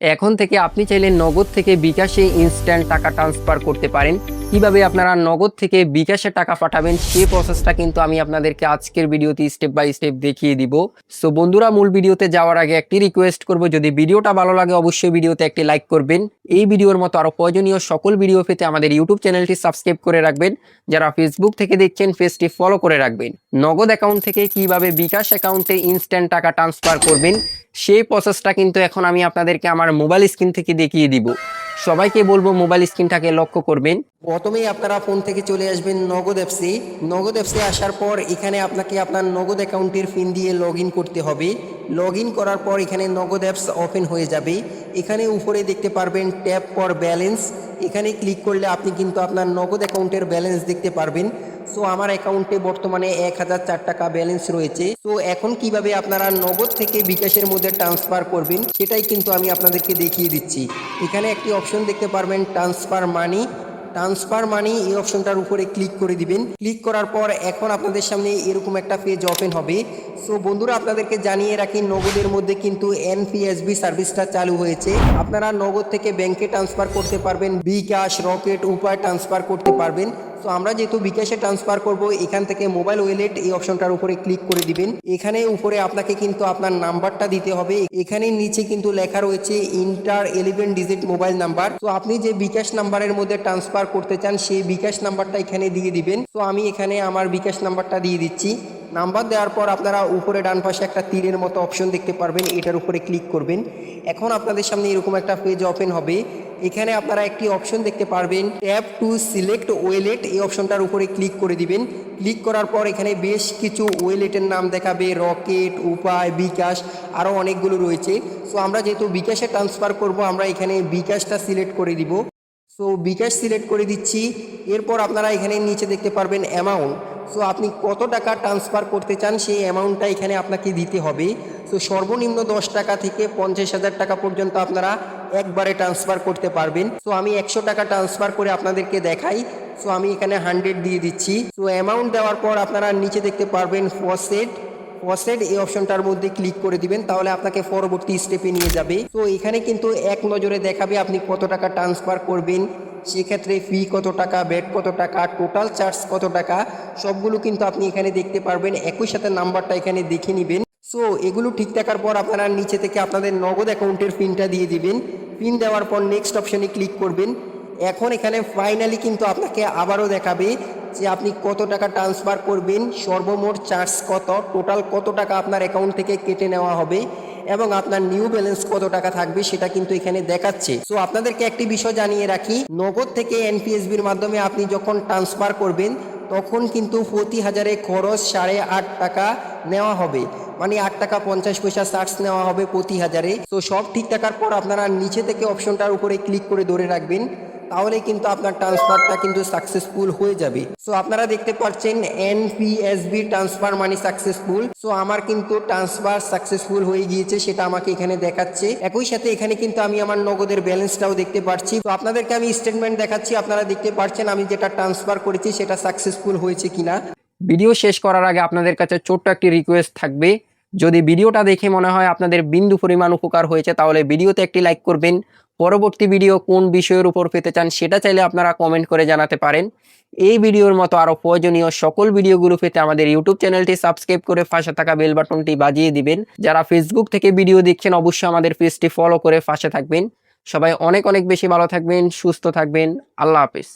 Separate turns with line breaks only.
এখন থেকে আপনি চাইলে নগদ থেকে বিকাশে ইনস্ট্যান্ট টাকা ট্রান্সফার করতে পারেন। কিভাবে আপনারা নগদ থেকে বিকাশে টাকা পাঠাবেন সেই প্রসেসটা কিন্তু আমি আপনাদেরকে আজকের ভিডিওতে স্টেপ বাই স্টেপ দেখিয়ে দিব। সো বন্ধুরা, মূল ভিডিওতে যাওয়ার আগে একটি রিকোয়েস্ট করব, যদি ভিডিওটা ভালো লাগে অবশ্যই ভিডিওতে একটি লাইক করবেন। এই ভিডিওর মতো আরো প্রয়োজনীয় সকল ভিডিও পেতে আমাদের ইউটিউব চ্যানেলটি সাবস্ক্রাইব করে রাখবেন। যারা ফেসবুক থেকে দেখছেন পেজটি ফলো করে রাখবেন। নগদ অ্যাকাউন্ট থেকে কিভাবে বিকাশ অ্যাকাউন্টে ইনস্ট্যান্ট টাকা ট্রান্সফার করবেন সেই প্রসেসটা কিন্তু এখন আমি আপনাদেরকে আমার মোবাইল স্ক্রিন থেকে দেখিয়ে দিব। সবাইকে বলবো মোবাইল স্ক্রিনটাকে লক্ষ্য করবেন। প্রথমেই আপনারা ফোন থেকে চলে আসবেন নগদ অ্যাপসে। নগদ অ্যাপসে আসার পর এখানে আপনাকে আপনার নগদ অ্যাকাউন্টের পিন দিয়ে লগ ইন করতে হবে। লগ ইন করার পর এখানে নগদ অ্যাপস ওপেন হয়ে যাবে। এখানে উপরে দেখতে পারবেন ট্যাপ ফর ব্যালেন্স। এখানে ক্লিক করলে আপনি কিন্তু আপনার নগদ অ্যাকাউন্টের ব্যালেন্স দেখতে পারবেন। সো আমার অ্যাকাউন্টে বর্তমানে 1004 টাকা ব্যালেন্স রয়েছে। তো এখন কিভাবে আপনারা নগদ থেকে বিকাশের মধ্যে ট্রান্সফার করবেন সেটাই কিন্তু আমি আপনাদেরকে দেখিয়ে দিচ্ছি। এখানে একটি অপশন দেখতে পারবেন ট্রান্সফার মানি। ট্রান্সফার মানি এই অপশনটার উপরে ক্লিক করে দিবেন। ক্লিক করার পর এখন আপনাদের সামনে এরকম একটা পেজ ওপেন হবে। সো বন্ধুরা, আপনাদেরকে জানিয়ে রাখি নগদের মধ্যে কিন্তু এনপিএসবি সার্ভিসটা চালু হয়েছে। আপনারা নগদ থেকে ব্যাংকে ট্রান্সফার করতে পারবেন, বিকাশ, রকেট উপায় ট্রান্সফার করতে পারবেন। তো আমরা যেহেতু বিকাশে ট্রান্সফার করব, এখান থেকে মোবাইল ওয়ালেট এই অপশনটার উপরে ক্লিক করে দিবেন। এখানে উপরে আপনাকে কিন্তু আপনার নাম্বারটা দিতে হবে। এখানে নিচে কিন্তু লেখা রয়েছে ইন্টার 11 ডিজিট মোবাইল নাম্বার। তো আপনি যে বিকাশ নাম্বারের মধ্যে ট্রান্সফার করতে চান সেই বিকাশ নাম্বারটা এখানে দিয়ে দিবেন। তো আমি এখানে আমার বিকাশ নাম্বারটা দিয়ে দিচ্ছি। নাম্বার দেওয়ার পর আপনারা উপরে ডান পাশে একটা তীরের মতো অপশন দেখতে পারবেন, এটার উপরে ক্লিক করবেন। এখন আপনাদের সামনে এরকম একটা পেজ ওপেন হবে। এখানে আপনারা একটি অপশন দেখতে পারবেন ট্যাপ টু সিলেক্ট ওয়েলেট। এই অপশনটার উপরে ক্লিক করে দিবেন। ক্লিক করার পর এখানে বেশ কিছু ওয়েলেটের নাম দেখাবে, রকেট, উপায়, বিকাশ, আরও অনেকগুলো রয়েছে। সো আমরা যেহেতু বিকাশে ট্রান্সফার করব, আমরা এখানে বিকাশটা সিলেক্ট করে দিব। সো বিকাশ সিলেক্ট করে দিচ্ছি। এরপর আপনারা এখানে নিচে দেখতে পারবেন অ্যামাউন্ট। সো আপনি কত টাকা ট্রান্সফার করতে চান সেই অ্যামাউন্টটা এখানে আপনাকে দিতে হবে। সো সর্বনিম্ন 10 টাকা থেকে 50,000 টাকা পর্যন্ত আপনারা একবারে ট্রান্সফার করতে পারবেন। সো আমি 100 টাকা ট্রান্সফার করে আপনাদেরকে দেখাই। সো আমি এখানে 100 দিয়ে দিচ্ছি। সো অ্যামাউন্ট দেওয়ার পর আপনারা নিচে দেখতে পারবেন প্রসেড এই অপশনটার মধ্যে ক্লিক করে দিবেন, তাহলে আপনাকে পরবর্তী স্টেপে নিয়ে যাবে। তো এখানে কিন্তু এক নজরে দেখাবে আপনি কত টাকা ট্রান্সফার করবেন, সেক্ষেত্রে ফি কত টাকা, ব্যাট কত টাকা, টোটাল চার্জ কত টাকা, সবগুলো কিন্তু আপনি এখানে দেখতে পারবেন। একই সাথে নাম্বারটা এখানে দেখে নেবেন। সো এগুলো ঠিক থাকার পর আপনারা নিচে থেকে আপনাদের নগদ অ্যাকাউন্টের পিনটা দিয়ে দিবেন। পিন দেওয়ার পর নেক্সট অপশানে ক্লিক করবেন। এখন এখানে ফাইনালি কিন্তু আপনাকে আবারও দেখাবে যে আপনি কত টাকা ট্রান্সফার করবেন, সর্বমোট চার্জ কত, টোটাল কত টাকা আপনার অ্যাকাউন্ট থেকে কেটে নেওয়া হবে এবং আপনার নিউ ব্যালেন্স কত টাকা থাকবে সেটা কিন্তু এখানে দেখাচ্ছে। সো আপনাদেরকে একটি বিষয় জানিয়ে রাখি, নগদ থেকে এনপিএসবির মাধ্যমে আপনি যখন ট্রান্সফার করবেন তখন কিন্তু প্রতি হাজারে খরচ 8.5 টাকা নেওয়া হবে, মানে 8 টাকা 50 পয়সা চার্জ নেওয়া হবে প্রতি হাজারে। তো সব ঠিক থাকার পর আপনারা নিচে থেকে অপশনটার উপরে ক্লিক করে ধরে রাখবেন, তাহলে কিন্তু আপনার ট্রান্সফারটা কিন্তু সাকসেসফুল হয়ে যাবে। সো আপনারা দেখতে পাচ্ছেন এনপিএসবি ট্রান্সফার মানি সাকসেসফুল। সো আমার কিন্তু ট্রান্সফার সাকসেসফুল হয়ে গিয়েছে, সেটা আমাকে এখানে দেখাচ্ছে। একই সাথে এখানে কিন্তু আমি আমার নগদের ব্যালেন্সটাও দেখতে পাচ্ছি। তো আপনাদেরকে আমি স্টেটমেন্ট দেখাচ্ছি, আপনারা দেখতে পাচ্ছেন আমি যেটা ট্রান্সফার করেছি সেটা সাকসেসফুল হয়েছে কিনা। ভিডিও শেষ করার আগে আপনাদের কাছে ছোট্ট একটি রিকোয়েস্ট থাকবে, যদি ভিডিওটা দেখে মনে হয় আপনাদের বিন্দু পরিমাণ উপকার হয়েছে তাহলে ভিডিওতে একটি লাইক করবেন। পরবর্তী ভিডিও কোন বিষয়ের উপর পেতে চান সেটা চাইলে আপনারা কমেন্ট করে জানাতে পারেন। এই ভিডিওর মতো আরো প্রয়োজনীয় সকল ভিডিওগুলো পেতে আমাদের ইউটিউব চ্যানেলটি সাবস্ক্রাইব করে পাশে থাকা বেল বাটনটি বাজিয়ে দিবেন। যারা ফেসবুক থেকে ভিডিও দেখছেন অবশ্যই আমাদের পেজটি ফলো করে পাশে থাকবেন। সবাই অনেক অনেক বেশি ভালো থাকবেন, সুস্থ থাকবেন। আল্লাহ হাফেজ।